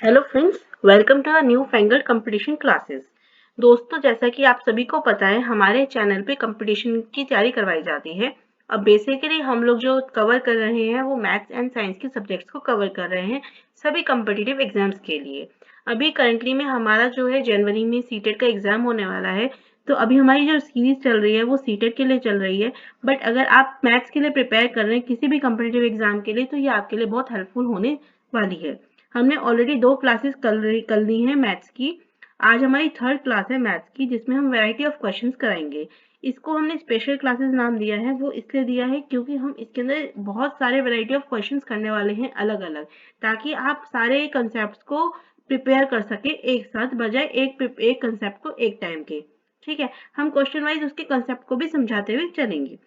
Hello friends, welcome to the new fangled competition classes. दोस्तों, जैसा कि आप सभी को पता है, हमारे चैनल पे कंपटीशन की तैयारी करवाई जाती है। अब बेसिकली हम लोग जो कवर कर रहे हैं वो मैथ्स एंड साइंस के सब्जेक्ट्स को कवर कर रहे हैं सभी कम्पिटिटिव एग्जाम्स के लिए। अभी करंटली में हमारा जो है जनवरी में सीटेट का एग्जाम होने वाला है। तो अभी हमारी जो सीरीज चल रही है वो सीटेट के लिए चल रही है। बट अगर आप मैथ्स के लिए प्रिपेयर कर रहे हैं किसी भी कम्पिटिटिव एग्जाम के लिए, तो ये आपके लिए बहुत हेल्पफुल होने वाली है। हमने ऑलरेडी 2 क्लासेस कर ली हैं मैथ्स की। आज हमारी थर्ड क्लास है मैथ्स की, जिसमें हम वैरायटी ऑफ क्वेश्चंस कराएंगे। इसको हमने स्पेशल क्लासेस नाम दिया है, वो इसलिए दिया है क्योंकि हम इसके अंदर बहुत सारे वैरायटी ऑफ क्वेश्चंस करने वाले हैं अलग अलग, ताकि आप सारे कंसेप्ट को प्रिपेयर कर सके एक साथ, बजाय एक कंसेप्ट को एक टाइम के। ठीक है, हम क्वेश्चन वाइज उसके कंसेप्ट को भी समझाते हुए चलेंगे।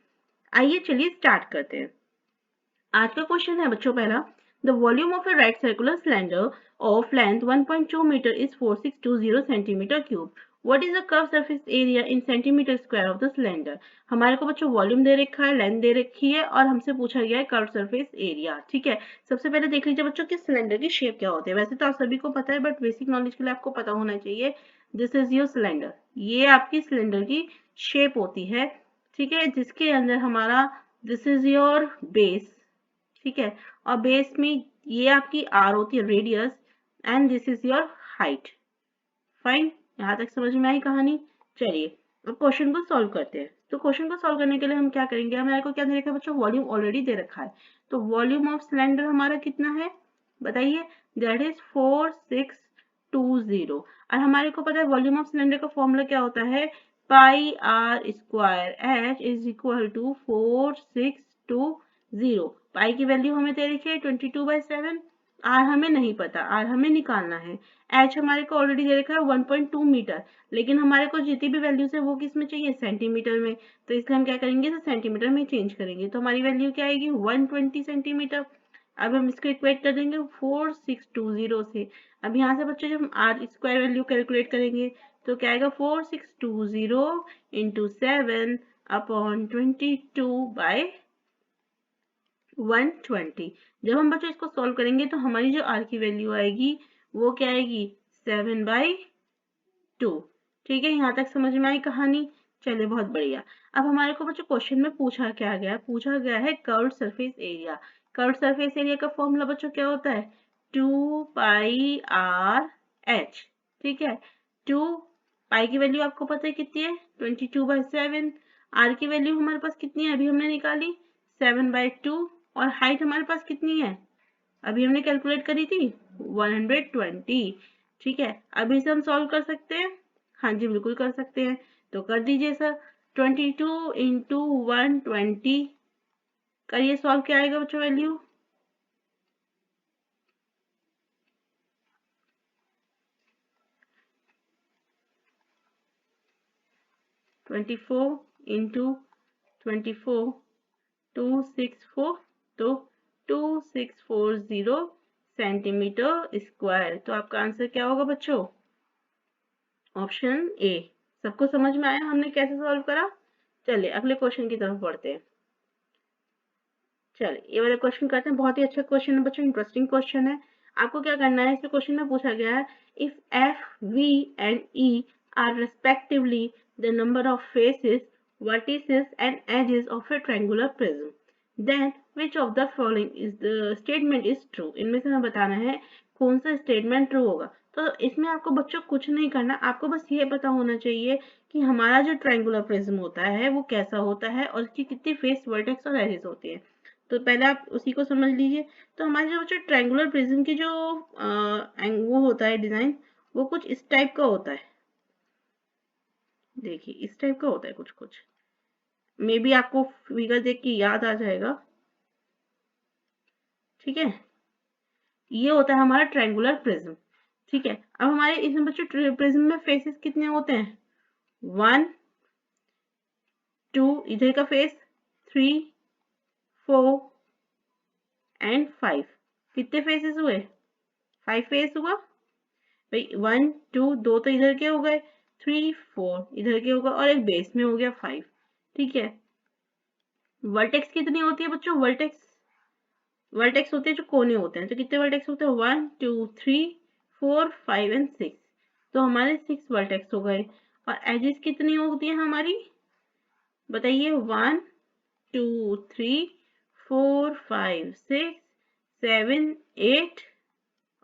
आइए चलिए स्टार्ट करते हैं। आज का क्वेश्चन है बच्चों पहला। The volume of a right circular cylinder of length 1.2 metre is 4620 centimetre cube. What is the curve surface area in centimetre square of the cylinder. हमारे को बच्चों वॉल्यूम दे रखा है, लेंथ दे रखी है, और हमसे पूछा गया है कर्व सरफेस एरिया। ठीक है, सबसे पहले देख लीजिए बच्चों कि सिलेंडर की शेप क्या होती है। वैसे तो आप सभी को पता है, बट बेसिक नॉलेज के लिए आपको पता होना चाहिए। दिस इज योर सिलेंडर, ये आपकी सिलेंडर की शेप होती है। ठीक है, जिसके अंदर हमारा दिस इज योर बेस। ठीक है, और बेस में ये आपकी आर होती है, radius, and this is your height. Fine, यहाँ तक समझ में आई कहानी। चलिए अब क्वेश्चन को सॉल्व करते हैं। तो क्वेश्चन को सॉल्व करने के लिए हम क्या करेंगे, हमारे को क्या दे रखा है बच्चों, वॉल्यूम ऑलरेडी दे रखा है। तो वॉल्यूम ऑफ सिलेंडर हमारा कितना है बताइए, दैट इज 4620। और हमारे को पता है वॉल्यूम ऑफ सिलेंडर का फॉर्मूला क्या होता है, pi r square h is equal to 4620। Pi की वैल्यू हमें दे रखी है 22/7। आर हमें नहीं पता, आर हमें निकालना है। एच हमारे को ऑलरेडी दे रखा है 1.2 मीटर, लेकिन हमारे को जितनी भी वैल्यूज है वो किस में चाहिए, सेंटीमीटर में। तो इसलिए हम क्या करेंगे, तो सेंटीमीटर में चेंज करेंगे। तो हमारी वैल्यू क्या आएगी, 120 सेंटीमीटर। अब हम इसको इक्वेट कर देंगे 4620 से। अब यहाँ से बच्चों जब हम आर स्क्वायर वैल्यू कैलकुलेट करेंगे, तो क्या आएगा, 4620 इंटू 7 अपॉन 22/120। जब हम बच्चों इसको सॉल्व करेंगे तो हमारी जो आर की वैल्यू आएगी वो क्या आएगी, 7/2। ठीक है, यहाँ तक समझ में आई कहानी। चलिए बहुत बढ़िया। अब हमारे को बच्चों क्वेश्चन में पूछा गया है curved surface area. Curved surface area का फॉर्मूला बच्चों क्या होता है, 2πr/h। ठीक है, 2 पाई की वैल्यू आपको पता है कितनी है, 22/7। आर की वैल्यू हमारे पास कितनी है, अभी हमने निकाली 7/2। और हाइट हमारे पास कितनी है, अभी हमने कैलकुलेट करी थी 120। ठीक है, अभी इसे हम सॉल्व कर सकते हैं, हाँ जी बिल्कुल कर सकते हैं। तो कर दीजिए सर, 22 इंटू 120 करिए सॉल्व, क्या आएगा बच्चों वैल्यू, 24 इंटू 24 264, तो 2640 सेंटीमीटर स्क्वायर। तो आपका आंसर क्या होगा बच्चों, ऑप्शन ए। सबको समझ में आया हमने कैसे सॉल्व करा। चलिए अगले क्वेश्चन की तरफ बढ़ते हैं। चलिए ये वाला क्वेश्चन करते हैं, बहुत ही अच्छा क्वेश्चन है बच्चों, इंटरेस्टिंग क्वेश्चन है। आपको क्या करना है, इस क्वेश्चन में पूछा गया है, if F V and E are respectively the number of faces, vertices and edges of a triangular prism, then which of the following is the statement is true. इनमें से हमें बताना है कौन सा स्टेटमेंट ट्रू होगा। तो इसमें आपको बच्चों कुछ नहीं करना, आपको बस ये पता होना चाहिए कि हमारा जो ट्रायंगुलर प्रिज्म होता है वो कैसा होता है, और इसकी कितनी फेस, वर्टेक्स और एजेस होती है। तो पहले आप उसी को समझ लीजिए। तो हमारे जो ट्रायंगुलर प्रिज्म की जो वो होता है डिजाइन, वो कुछ इस टाइप का होता है। देखिए इस टाइप का होता है कुछ कुछ, मे बी आपको फिगर देख के याद आ जाएगा। ठीक है, ये होता है हमारा ट्रायंगुलर प्रिज्म। ठीक है, अब हमारे इसमें बच्चों प्रिज्म में फेसेस कितने होते हैं, 1 2, इधर का फेस 3 4 एंड 5। कितने फेसेस हुए, 5 फेस हुआ भाई। 1 2, दो तो इधर के हो गए, 3 4 इधर के होगा, और एक बेस में हो गया 5। ठीक है, वर्टेक्स कितनी होती है बच्चों, वर्टेक्स होते हैं जो कोने होते हैं। तो कितने वर्टेक्स होते हैं, 1 2 3 4, 5 एंड 6। तो हमारे 6 वर्टेक्स हो गए और एजेस कितनी होती है हमारी, बताइए। 1, 2, 3, 4, 5, 6, 7, 8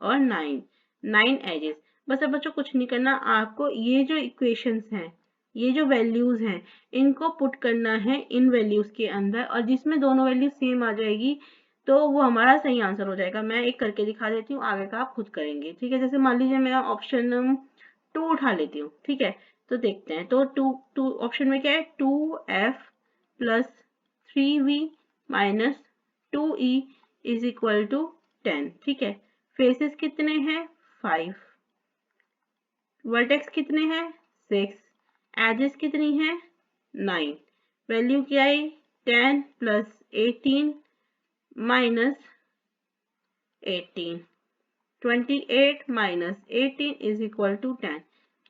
और 9 एजेस। बस अब बच्चों कुछ नहीं करना, आपको ये जो इक्वेशंस हैं, ये जो वैल्यूज हैं, इनको पुट करना है इन वैल्यूज के अंदर, और जिसमें दोनों वैल्यू सेम आ जाएगी तो वो हमारा सही आंसर हो जाएगा। मैं एक करके दिखा देती हूँ, आगे का आप खुद करेंगे, ठीक है। जैसे मान लीजिए मैं ऑप्शन 2 उठा लेती हूँ, ठीक है। तो देखते हैं, तो टू ऑप्शन में क्या है, 2f plus 3v minus 2e is equal to 10, ठीक है। फेसेस कितने हैं, 5। वर्टेक्स कितने हैं, 6। एजेस कितनी है, 9। वैल्यू क्या आई, 10 plus 18 minus 18, 28 minus 18 is equal to 10।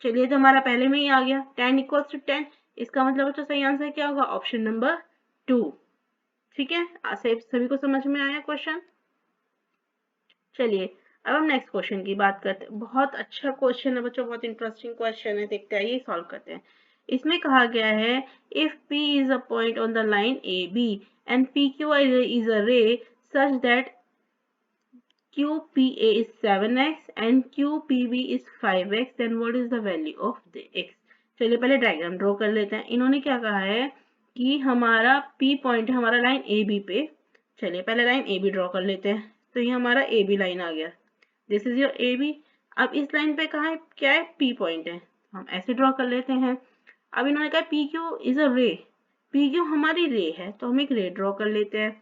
चलिए, तो हमारा पहले में ही आ गया 10 इक्वल्स टू 10। इसका मतलब तो सही आंसर क्या होगा, ऑप्शन नंबर 2, ठीक है। सभी को समझ में आया क्वेश्चन। चलिए, अब हम नेक्स्ट क्वेश्चन की बात करते हैं। बहुत अच्छा क्वेश्चन है बच्चों, बहुत इंटरेस्टिंग क्वेश्चन है, देखते हैं ये सॉल्व करते हैं। इसमें कहा गया है, if P is a point on the line AB and PQ is a ray such that QPA is 7x and QPB is 5x, then what is the value of the x? चलिए पहले diagram draw कर लेते हैं। इन्होंने क्या कहा है कि हमारा P पॉइंट है हमारा लाइन AB पे। चलिए पहले लाइन AB ड्रॉ कर लेते हैं। तो ये हमारा AB लाइन आ गया, दिस इज योर AB। अब इस लाइन पे कहाँ है, क्या है, P पॉइंट है, हम ऐसे ड्रॉ कर लेते हैं। अब इन्होंने कहा PQ इज अ रे, PQ हमारी रे है, तो हम एक रे ड्रॉ कर लेते हैं।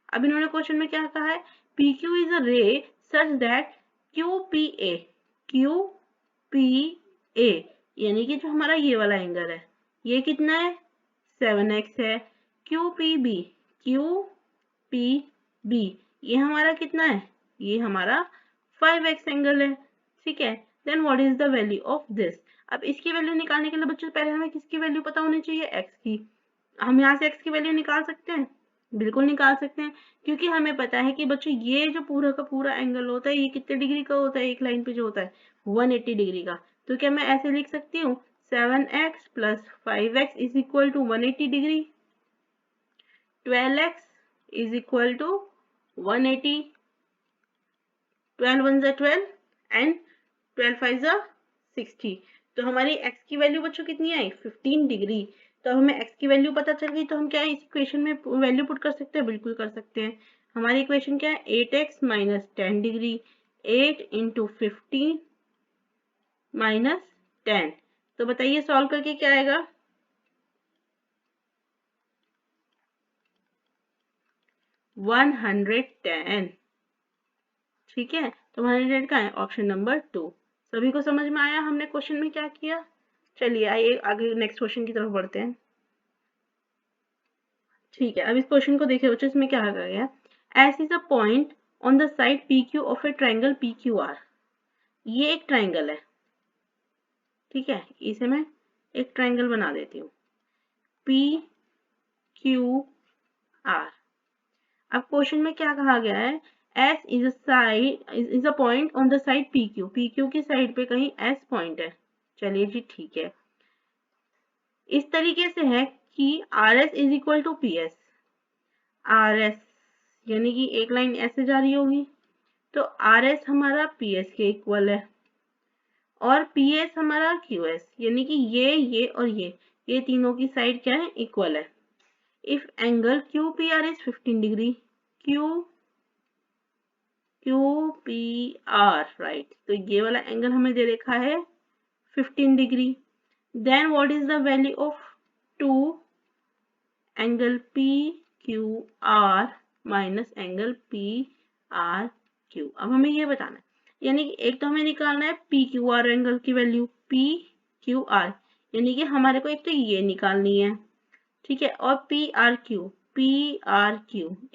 अब इन्होंने क्वेश्चन में क्या कहा है, PQ is a ray such that QPA यानी कि जो हमारा ये वाला एंगल है, ये कितना है, 7x है। QPB ये हमारा कितना है, ये हमारा 5x एंगल है, ठीक है। Then what is the value of this. अब इसकी वैल्यू निकालने के लिए बच्चों पहले हमें किसकी वैल्यू पता होनी चाहिए, x की। हम यहाँ से x की वैल्यू निकाल सकते हैं, बिल्कुल निकाल सकते हैं, क्योंकि हमें पता है कि बच्चों ये जो पूरा का पूरा एंगल होता है, ये कितने डिग्री का होता है, एक लाइन पे जो होता है 180 डिग्री का। तो क्या मैं ऐसे लिख सकती हूँ, 7x plus 5x is equal to 180 degree, 12x is equal to 180, 12 1 जा 12 एंड 12 5 जा 60। तो हमारी x की वैल्यू बच्चों कितनी आई, 15 डिग्री। तो हमें x की वैल्यू पता चल गई, तो हम क्या है इस इक्वेशन में वैल्यू पुट कर सकते हैं, बिल्कुल कर सकते हैं। हमारी इक्वेशन क्या है, 8x minus 10 degree, 8 into 15 minus 10। तो बताइए सॉल्व करके क्या आएगा, 110, ठीक है। तो 100 का है ऑप्शन नंबर 2। सभी को समझ में आया हमने क्वेश्चन में क्या किया। चलिए आइए आगे नेक्स्ट क्वेश्चन की तरफ बढ़ते हैं, ठीक है। अब इस क्वेश्चन को देखिए बच्चों, इसमें क्या कहा गया, S is a point on the side PQ of A triangle PQR। ये एक ट्राइंगल है, ठीक है, इसे मैं एक ट्राइंगल बना देती हूँ PQR। अब क्वेश्चन में क्या कहा गया है, S is a point on the side PQ, PQ की साइड पे कहीं S पॉइंट है। चलिए जी ठीक है, इस तरीके से है कि RS is equal to PS। RS यानी कि एक लाइन ऐसे जा रही होगी, तो RS हमारा PS के इक्वल है और PS हमारा QS, यानी कि ये और ये तीनों की साइड क्या है, इक्वल है। If angle QPR is 15 degree, QPR right, तो ये वाला एंगल हमें दे रखा है 15 degree. Then what is the value of 2 angle PQR minus angle PRQ। अब हमें ये बताना है, यानी कि एक तो हमें निकालना है PQR एंगल की वैल्यू, PQR यानी कि हमारे को एक तो ये निकालनी है, ठीक है, और PRQ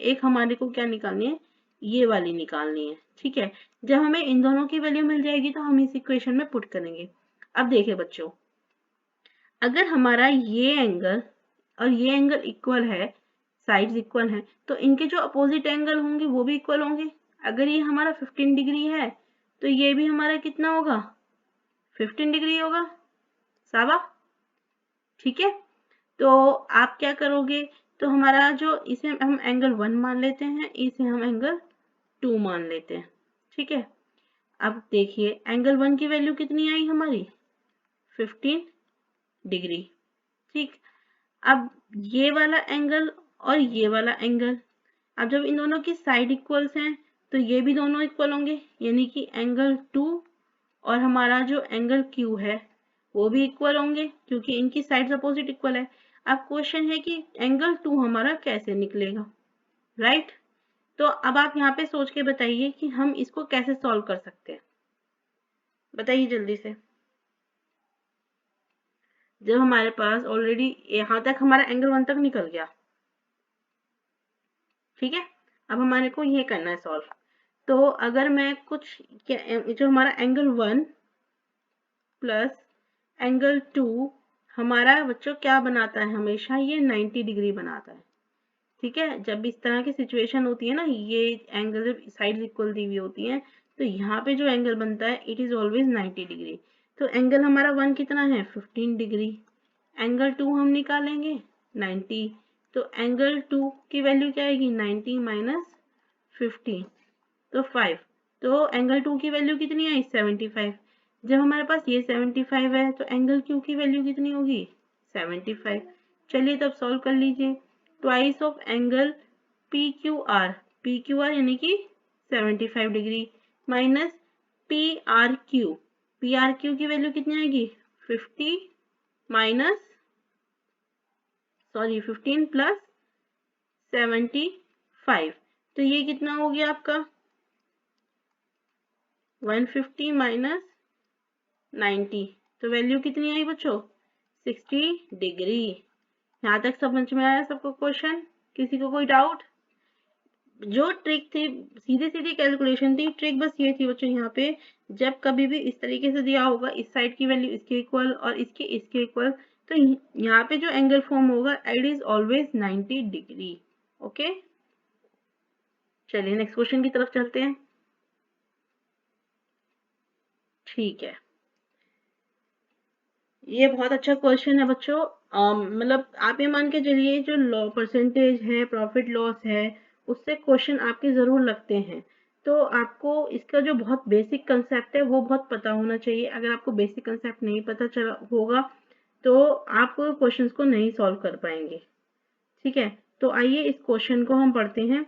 एक हमारे को क्या निकालनी है, ये वाली निकालनी है, ठीक है। जब हमें इन दोनों की वैल्यू मिल जाएगी तो हम इस इक्वेशन में पुट करेंगे। अब देखिए बच्चों, अगर हमारा ये एंगल और ये एंगल इक्वल है, साइड्स इक्वल हैं, तो इनके जो अपोजिट एंगल होंगे वो भी इक्वल होंगे। अगर ये हमारा 15 डिग्री है तो ये भी हमारा कितना होगा, 15 डिग्री होगा। सावा, ठीक है। तो आप क्या करोगे, तो हमारा जो इसे हम एंगल 1 मान लेते हैं, इसे हम एंगल 2 मान लेते हैं, ठीक है। अब देखिए एंगल 1 की वैल्यू कितनी आई हमारी, 15 डिग्री, ठीक। अब ये वाला एंगल और ये वाला एंगल, अब जब इन दोनों की साइड इक्वल्स हैं तो ये भी दोनों इक्वल होंगे, यानी कि एंगल 2 और हमारा जो एंगल Q है वो भी इक्वल होंगे क्योंकि इनकी साइड्स अपोजिट इक्वल है। अब क्वेश्चन है कि एंगल 2 हमारा कैसे निकलेगा, राइट। तो अब आप यहाँ पे सोच के बताइए कि हम इसको कैसे सॉल्व कर सकते हैं, बताइए जल्दी से। जब हमारे पास ऑलरेडी यहाँ तक हमारा एंगल 1 तक निकल गया, ठीक है। अब हमारे को ये करना है सॉल्व। तो अगर मैं कुछ जो हमारा एंगल 1 प्लस एंगल 2 हमारा बच्चों क्या बनाता है, हमेशा ये 90 डिग्री बनाता है, ठीक है। जब इस तरह की सिचुएशन होती है ना, ये एंगल जब साइड्स इक्वल दी हुई होती हैं तो यहाँ पे जो एंगल बनता है इट इज ऑलवेज 90 डिग्री। तो एंगल हमारा 1 कितना है, 15 डिग्री। एंगल 2 हम निकालेंगे 90, तो एंगल 2 की वैल्यू क्या आएगी, 90 माइनस 15, तो 5। तो एंगल 2 की वैल्यू कितनी आई, 75। जब हमारे पास ये 75 है तो एंगल Q की वैल्यू कितनी होगी, 75। चलिए तब सॉल्व कर लीजिए। Twice of angle PQR, PQR यानी कि 75 डिग्री माइनस PRQ, PRQ की वैल्यू कितनी आएगी, 50 माइनस 15 प्लस 75, तो ये कितना हो गया आपका 150 माइनस 90, तो वैल्यू कितनी आई बच्चों, 60 डिग्री। यहाँ तक समझ में आया सबको क्वेश्चन, किसी को कोई डाउट। जो ट्रिक थी सीधी सीधी कैलकुलेशन थी, ट्रिक बस ये थी बच्चों यहाँ पे, जब कभी भी इस तरीके से दिया होगा इस साइड की वैल्यू इसके इक्वल और इसके इक्वल, तो यहाँ पे जो एंगल फॉर्म होगा it is always 90 degree. Okay, चलिए नेक्स्ट क्वेश्चन की तरफ चलते हैं। ठीक है, ये बहुत अच्छा क्वेश्चन है बच्चों। मतलब आप ये मान के चलिए जो लॉ परसेंटेज है, प्रॉफिट लॉस है, उससे क्वेश्चन आपके जरूर लगते हैं। तो आपको इसका जो बहुत बेसिक कंसेप्ट है वो बहुत पता होना चाहिए। अगर आपको बेसिक कंसेप्ट नहीं पता चला होगा तो आप क्वेश्चंस को नहीं सॉल्व कर पाएंगे, ठीक है। तो आइए इस क्वेश्चन को हम पढ़ते हैं।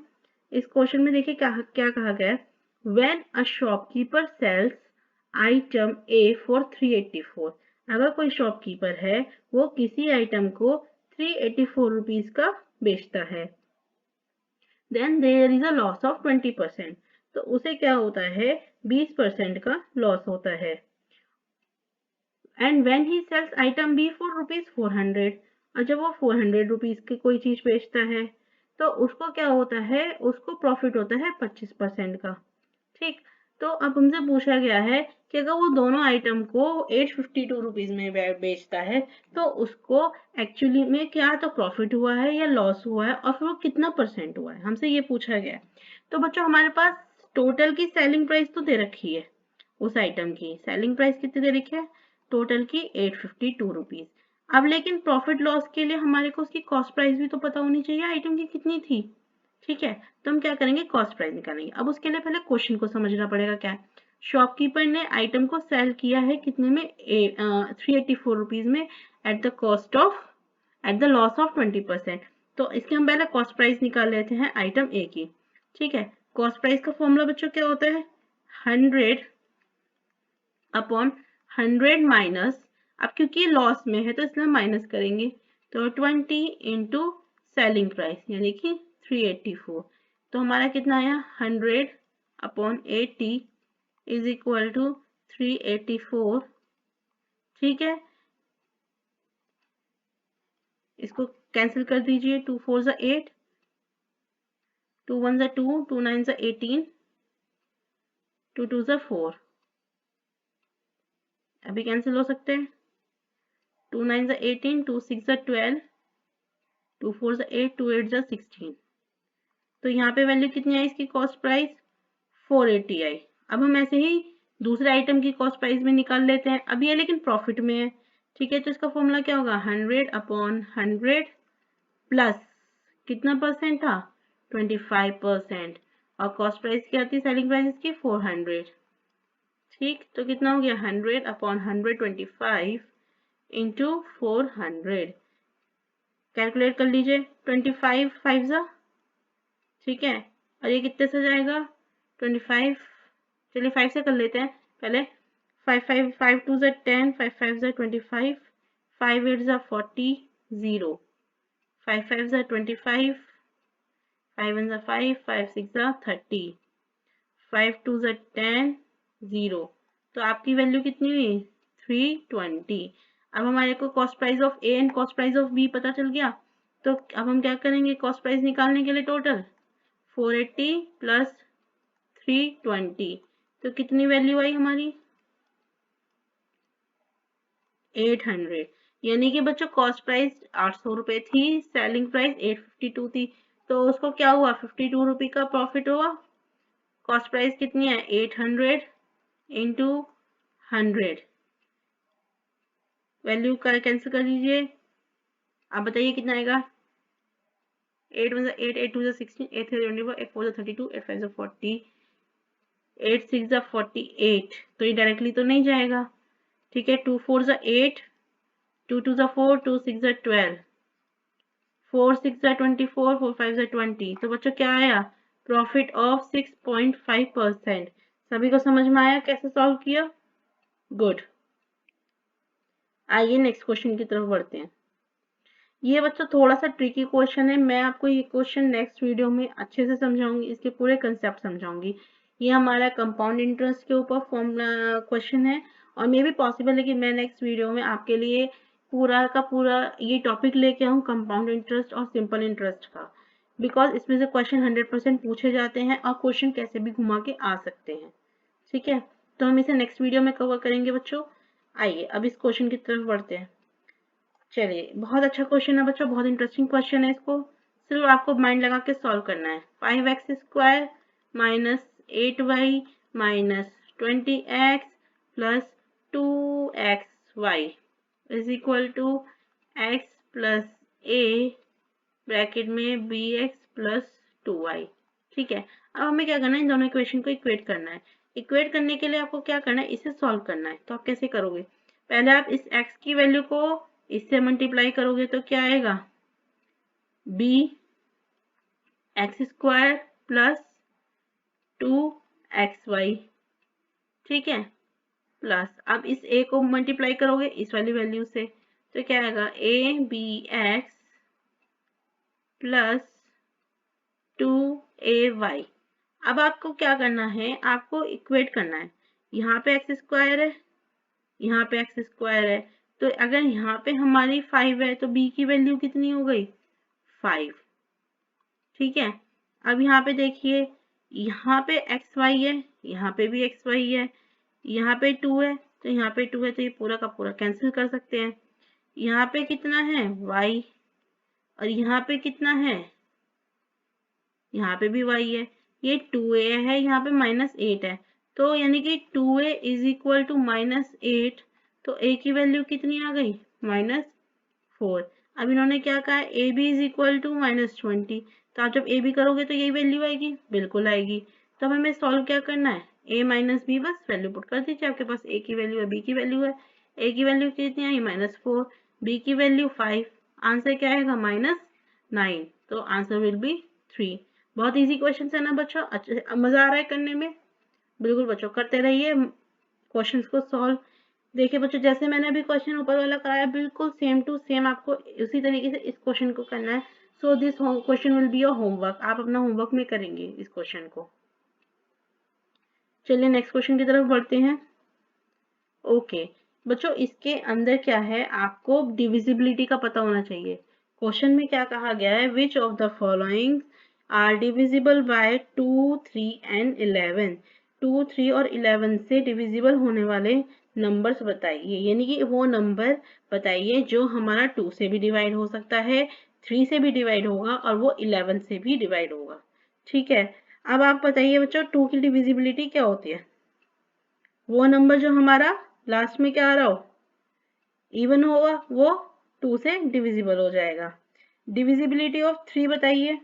इस क्वेश्चन में देखिए क्या क्या कहा गया है, when a shopkeeper sells item A for 384, अगर कोई शॉपकीपर है वो किसी आइटम को 384 रुपीज का बेचता है, then there is a loss of 20%, तो उसे क्या होता है, 20% का लॉस होता है। And when he sells item B for rupees 400, और जब वो 400 रुपीज की कोई चीज बेचता है तो उसको क्या होता है, उसको प्रॉफिट होता है 25% का, ठीक। तो अब हमसे पूछा गया है कि अगर वो दोनों आइटम को 852 रुपीज में बेचता है तो उसको एक्चुअली में क्या तो प्रॉफिट हुआ है या लॉस हुआ है, और फिर वो कितना परसेंट हुआ है, हमसे ये पूछा गया है। तो बच्चों हमारे पास टोटल की सेलिंग प्राइस तो दे रखी है, उस आइटम की सेलिंग प्राइस कितनी दे रखी है, टोटल की 852 रुपीज। अब लेकिन प्रॉफिट लॉस के लिए हमारे को उसकी कॉस्ट प्राइस भी तो पता होनी चाहिए आइटम की कितनी थी, ठीक है। तो हम क्या करेंगे, कॉस्ट प्राइस निकालेंगे। अब उसके लिए पहले क्वेश्चन को समझना पड़ेगा क्या है। शॉपकीपर ने आइटम को सेल किया है कितने में, 384 रुपीज में, at the cost of, at the loss of 20%। तो इसके हम पहले कॉस्ट प्राइस निकाल लेते हैं आइटम ए की, ठीक है। कॉस्ट प्राइस का फॉर्मूला बच्चों क्या होता है, 100 अपॉन 100 माइनस, अब क्योंकि लॉस में है तो इसलिए हम माइनस करेंगे, तो 20 इंटू सेलिंग प्राइस यानी कि 384, तो हमारा कितना आया, 100 अपॉन 80 इज इक्वल टू 384, ठीक है। इसको कैंसिल कर दीजिए, 2 4 ज़ा 8, 2 1 ज़ा 2, 2 9 ज़ा 18, 2 2 ज़ा 4, अभी कैंसिल हो सकते हैं, 2 9 ज़ा 18, 2 6 ज़ा 12, 2 4 ज़ा 8, 2 8 ज़ा 16, तो यहाँ पे वैल्यू कितनी आई इसकी कॉस्ट प्राइस, 480 आई। अब हम ऐसे ही दूसरे आइटम की कॉस्ट प्राइस में निकाल लेते हैं। अब ये लेकिन प्रॉफिट में है, ठीक है, तो इसका फॉर्मूला क्या होगा, 100/100 प्लस कितना परसेंट था, 25%, और कॉस्ट प्राइस क्या थी, सेलिंग प्राइस इसकी 400। ठीक, तो कितना हो गया, 100/125 इंटू 400। कैलकुलेट कर लीजिए, 25 5 जा, ठीक है, और ये कितने से जाएगा, 25, चलिए 5 से कर लेते हैं पहले। 5 2 ज़ा 10, 5 5 ज़ा 25, 5 8 ज़ा 40, 0, 5 5 ज़ा 25, 5 1 ज़ा 5, 5 6 ज़ा 30, 5 2 ज़ा 10, 0। तो आपकी वैल्यू कितनी हुई, 320। अब हमारे को cost price of A and cost price of B पता चल गया। तो अब हम क्या करेंगे, कॉस्ट प्राइस निकालने के लिए टोटल 480 प्लस 320, तो कितनी वैल्यू आई हमारी, 800। यानी कि बच्चों कॉस्ट प्राइस 800 रुपए थी, सेलिंग प्राइस 852 थी, तो उसको क्या हुआ, 52 रुपये का प्रॉफिट हुआ। कॉस्ट प्राइस कितनी है, 800 इंटू 100, वैल्यू का कैंसिल कर लीजिए, आप बताइए कितना आएगा। 8 1 8, 8 2 16, 8 3 24, 8 4 32, 8 5 40, 8 6 48, तो ये डायरेक्टली तो नहीं जाएगा, ठीक है। 2 4 8, 2 2 4, 2 6 12, 4 6 24, 4 5 20, तो बच्चों क्या आया, प्रॉफिट ऑफ 6.5%। सभी को समझ में आया कैसे सॉल्व किया, गुड। आइए नेक्स्ट क्वेश्चन की तरफ बढ़ते हैं। ये बच्चों थोड़ा सा ट्रिकी क्वेश्चन है, मैं आपको ये क्वेश्चन नेक्स्ट वीडियो में अच्छे से समझाऊंगी, इसके पूरे कंसेप्ट समझाऊंगी। ये हमारा कंपाउंड इंटरेस्ट के ऊपर फॉर्मूला क्वेश्चन है, और मे भी पॉसिबल है कि मैं नेक्स्ट वीडियो में आपके लिए पूरा का पूरा ये टॉपिक लेके आऊँ, कंपाउंड इंटरेस्ट और सिंपल इंटरेस्ट का, बिकॉज इसमें से क्वेश्चन 100% पूछे जाते हैं और क्वेश्चन कैसे भी घुमा के आ सकते हैं, ठीक है। तो हम इसे नेक्स्ट वीडियो में कवर करेंगे बच्चों। आइए अब इस क्वेश्चन की तरफ बढ़ते हैं। चलिए, बहुत अच्छा क्वेश्चन है बच्चों, बहुत इंटरेस्टिंग क्वेश्चन है, इसको सिर्फ आपको माइंड लगा के सॉल्व करना है। 5x² minus 8y minus 20x plus 2xy is equal to x plus a bracket में bx प्लस 2y, ठीक है। अब हमें क्या करना है, इन दोनों इक्वेशन को इक्वेट करना है। इक्वेट करने के लिए आपको क्या करना है, इसे सॉल्व करना है। तो आप कैसे करोगे, पहले आप इस x की वैल्यू को इससे मल्टीप्लाई करोगे तो क्या आएगा, b x² प्लस 2xy, ठीक है, प्लस अब इस a को मल्टीप्लाई करोगे इस वाली वैल्यू से, तो क्या आएगा, abx प्लस 2ay। अब आपको क्या करना है, आपको इक्वेट करना है। यहाँ पे x² है, यहाँ पे x² है, तो अगर यहाँ पे हमारी 5 है तो b की वैल्यू कितनी हो गई, 5, ठीक है। अब यहाँ पे देखिए, यहाँ पे xy है, यहाँ पे भी xy है, यहाँ पे 2 है, तो यहाँ पे 2 है, तो ये पूरा का पूरा कैंसिल कर सकते हैं। यहाँ पे कितना है, y, और यहाँ पे कितना है, यहाँ पे भी y है, ये 2a है, यहाँ पे -8 है, तो यानी कि 2a इज इक्वल टू -8, तो a की वैल्यू कितनी आ गई, -4। अब इन्होंने क्या कहा है, A B is equal to -20, तो आप जब ए बी करोगे तो यही वैल्यू आएगी, बिल्कुल आएगी। तो अब हमें सॉल्व क्या करना है, a माइनस बी, बस वैल्यू पुट कर दीजिए, आपके पास a की वैल्यू है, b की वैल्यू है। a की वैल्यू कितनी आई, -4, b की वैल्यू 5, आंसर क्या आएगा, -9, तो आंसर विल बी 3। बहुत इजी क्वेश्चन है ना बच्चों, अच्छा मजा आ रहा है करने में, बिल्कुल बच्चों करते रहिए क्वेश्चंस को सॉल्व। देखिए बच्चों, जैसे मैंने अभी क्वेश्चन ऊपर वाला कराया, बिल्कुल सेम टू सेम आपको उसी तरीके से इस क्वेश्चन को करना है। So this question will be your homework, आप अपना होमवर्क में करेंगे इस क्वेश्चन को। चलिए नेक्स्ट क्वेश्चन की तरफ बढ़ते हैं। ओके बच्चों, इसके अंदर क्या है, आपको डिविजिबिलिटी का पता होना चाहिए। क्वेश्चन में क्या कहा गया है, which of the following are divisible by 2 3 and 11। 2 3 और 11 से डिविजिबल होने वाले नंबर्स बताइए, यानी कि वो नंबर बताइए जो हमारा 2 से भी डिवाइड हो सकता है, 3 से भी डिवाइड होगा और वो 11 से भी डिवाइड होगा, ठीक है। अब आप बताइए बच्चों, 2 की डिविजिबिलिटी क्या होती है, वो नंबर जो हमारा लास्ट में क्या आ रहा हो, इवन होगा, वो 2 से डिविजिबल हो जाएगा। डिविजिबिलिटी ऑफ 3 बताइए।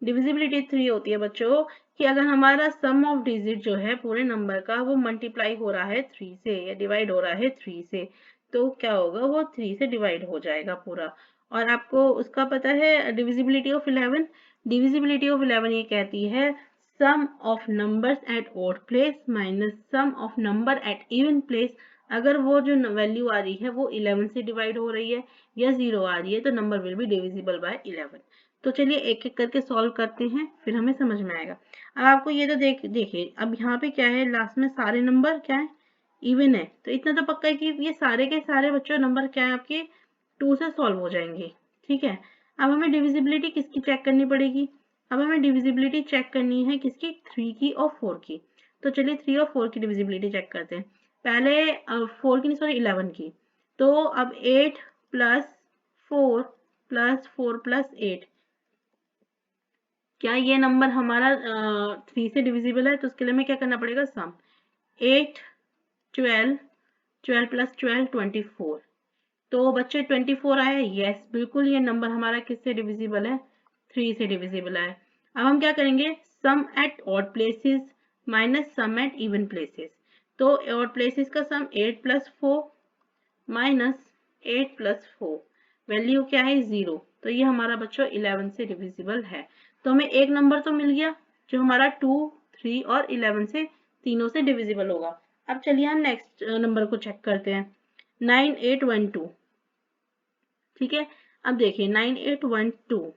डिविजिबिलिटी 3 होती है बच्चों कि अगर हमारा सम ऑफ डिजिट जो है पूरे नंबर का वो मल्टीप्लाई हो रहा है 3 से या डिवाइड हो रहा है 3 से, तो क्या होगा, वो 3 से डिवाइड हो जाएगा पूरा। और आपको उसका पता है डिविजिबिलिटी ऑफ 11। डिविजिबिलिटी ऑफ 11 ये कहती है sum of numbers at odd place minus sum of number at even place. अगर वो जो वैल्यू आ रही है वो 11 से डिवाइड हो रही है या 0 आ रही है तो number will be divisible by 11। तो चलिए एक एक करके सॉल्व करते हैं, फिर हमें समझ में आएगा। अब आपको ये तो देखिए अब यहाँ पे क्या है, लास्ट में सारे नंबर क्या है, इवन है। तो इतना तो पक्का है कि ये सारे के सारे बच्चों नंबर क्या है आपके 2 से सॉल्व हो जाएंगे। ठीक है, अब हमें डिविजिबिलिटी किसकी चेक करनी पड़ेगी, अब हमें डिविजिबिलिटी चेक करनी है किसकी, 3 की और 4 की। तो चलिए 3 और 4 की डिविजिबिलिटी चेक करते हैं। पहले 4 की नहीं, सॉरी 11 की। तो अब 8 प्लस 4 प्लस 4 प्लस 8, क्या ये नंबर हमारा 3 से डिविजिबल है, तो उसके लिए हमें क्या करना पड़ेगा, सम। 8 12 12 प्लस 12 24। तो बच्चे 24 आया, यस बिल्कुल ये नंबर हमारा किससे डिविजिबल है, 3 से डिविजिबल है। अब हम क्या करेंगे, sum at odd places minus sum at even places. तो ऑड प्लेसेस का sum 8 plus 4 minus 8 plus 4, value क्या है 0। तो ये हमारा बच्चों 11 से डिविजिबल है। तो हमें एक नंबर तो मिल गया जो हमारा 2 3 और 11 से तीनों से डिविजिबल होगा। अब चलिए हम नेक्स्ट नंबर को चेक करते हैं, 9812। ठीक है, अब देखिए 9812।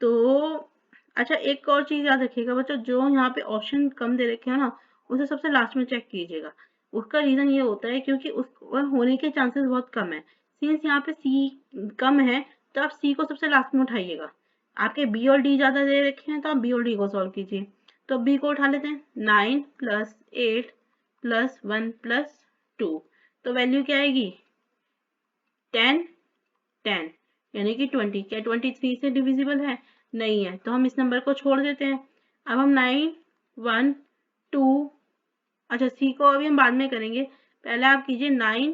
तो अच्छा एक और चीज याद रखिएगा बच्चों, जो यहाँ पे ऑप्शन कम दे रखे हैं ना उसे सबसे लास्ट में चेक कीजिएगा। उसका रीजन ये होता है क्योंकि उस होने के चांसेस बहुत कम है। सिंस यहाँ पे सी कम है तो आप सी को सबसे लास्ट में उठाइएगा। आपके बी और डी ज्यादा दे रखे हैं तो आप बी और डी को सॉल्व कीजिए। तो बी को उठा लेते हैं, 9 प्लस 8 प्लस 1 प्लस 2। तो वैल्यू क्या आएगी, 10 10 यानी कि 20। क्या 23 से डिविजिबल है, नहीं है, तो हम इस नंबर को छोड़ देते हैं। अब हम 9 1 2, अच्छा सी को अभी हम बाद में करेंगे, पहले आप कीजिए 9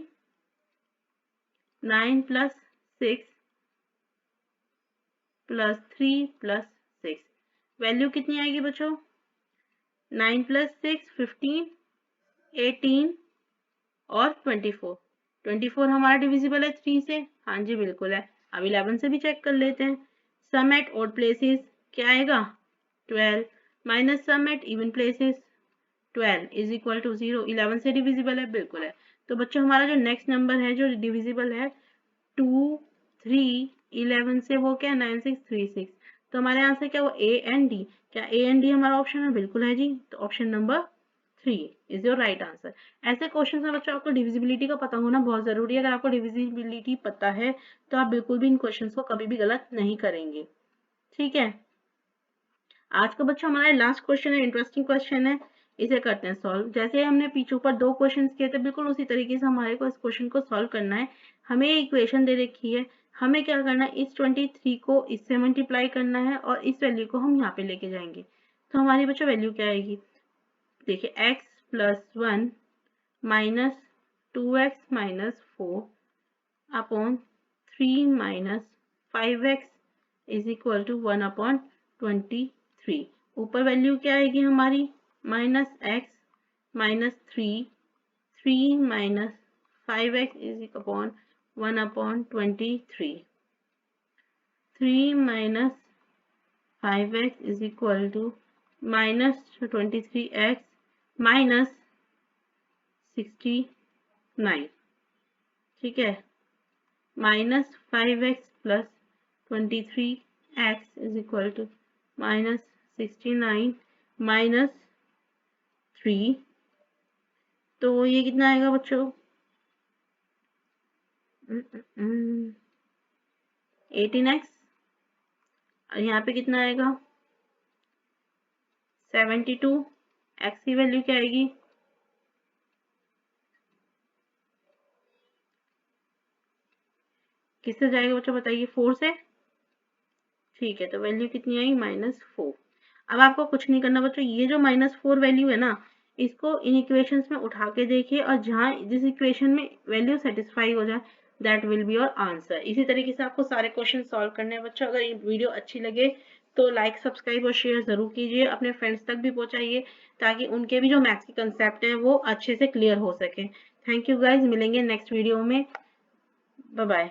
9 प्लस 6 प्लस 3 प्लस 6, वैल्यू कितनी आएगी बच्चों, 9 प्लस 6 15 18 और 24। 24 हमारा डिविजिबल है 3 से, हाँ जी बिल्कुल है। अब 11 से भी चेक कर लेते हैं, सम एट ऑड प्लेसेस क्या आएगा 12 minus sum at even places 12 is equal to 0। 11 से डिविजिबल है, बिल्कुल है। तो बच्चों हमारा जो नेक्स्ट नंबर है जो डिविजिबल है 2 3 11 से, वो क्या 9636। तो हमारे आंसर क्या, वो ए एंड डी। क्या ए एंड डी हमारा ऑप्शन है, बिल्कुल है जी। तो option number 3 is your right answer. ऐसे क्वेश्चन में बच्चों आपको डिविजिबिलिटी का पता होना बहुत जरूरी है। अगर आपको डिविजिबिलिटी पता है तो आप बिल्कुल भी इन क्वेश्चन को कभी भी गलत नहीं करेंगे। ठीक है, आज का बच्चों हमारा लास्ट क्वेश्चन है, इंटरेस्टिंग क्वेश्चन है, इसे करते हैं सॉल्व। जैसे हमने पीछे ऊपर 2 क्वेश्चन किए थे बिल्कुल उसी तरीके से हमारे को इस क्वेश्चन को सॉल्व करना है। हमें इक्वेशन दे रखी है, हमें क्या करना है, इस 23 को इससे मल्टीप्लाई करना है और इस वैल्यू को हम यहाँ पे लेके जाएंगे। तो हमारी बच्चों वैल्यू क्या आएगी, देखिए x plus 1 minus 2x minus 4 upon 3 minus 5x is equal to 1 upon 23। ऊपर वैल्यू क्या आएगी हमारी, minus x minus 3 minus 5x is upon 1 upon 23। 3 minus 5x is equal to minus 23x minus 69। ठीक है, minus 5x plus 23x is equal to minus 69 minus 3। तो ये कितना आएगा बच्चों, 18x। और यहाँ पे कितना आएगा 72। x की वैल्यू क्या आएगी, किससे जाएगा बच्चों बताइए, 4 से। ठीक है, तो वैल्यू कितनी आई, -4। अब आपको कुछ नहीं करना बच्चों, ये जो -4 वैल्यू है ना, इसको इन इक्वेशंस में उठा के देखिए और जहाँ जिस इक्वेशन में वैल्यू सेटिस्फाई हो जाए that will be your answer. इसी तरीके से आपको सारे क्वेश्चन सॉल्व करने हैं बच्चों। अगर ये वीडियो अच्छी लगे तो लाइक, सब्सक्राइब और शेयर जरूर कीजिए, अपने फ्रेंड्स तक भी पहुंचाइए ताकि उनके भी जो मैथ्स के कंसेप्ट हैं वो अच्छे से क्लियर हो सके। थैंक यू गाइज, मिलेंगे नेक्स्ट वीडियो में। Bye bye.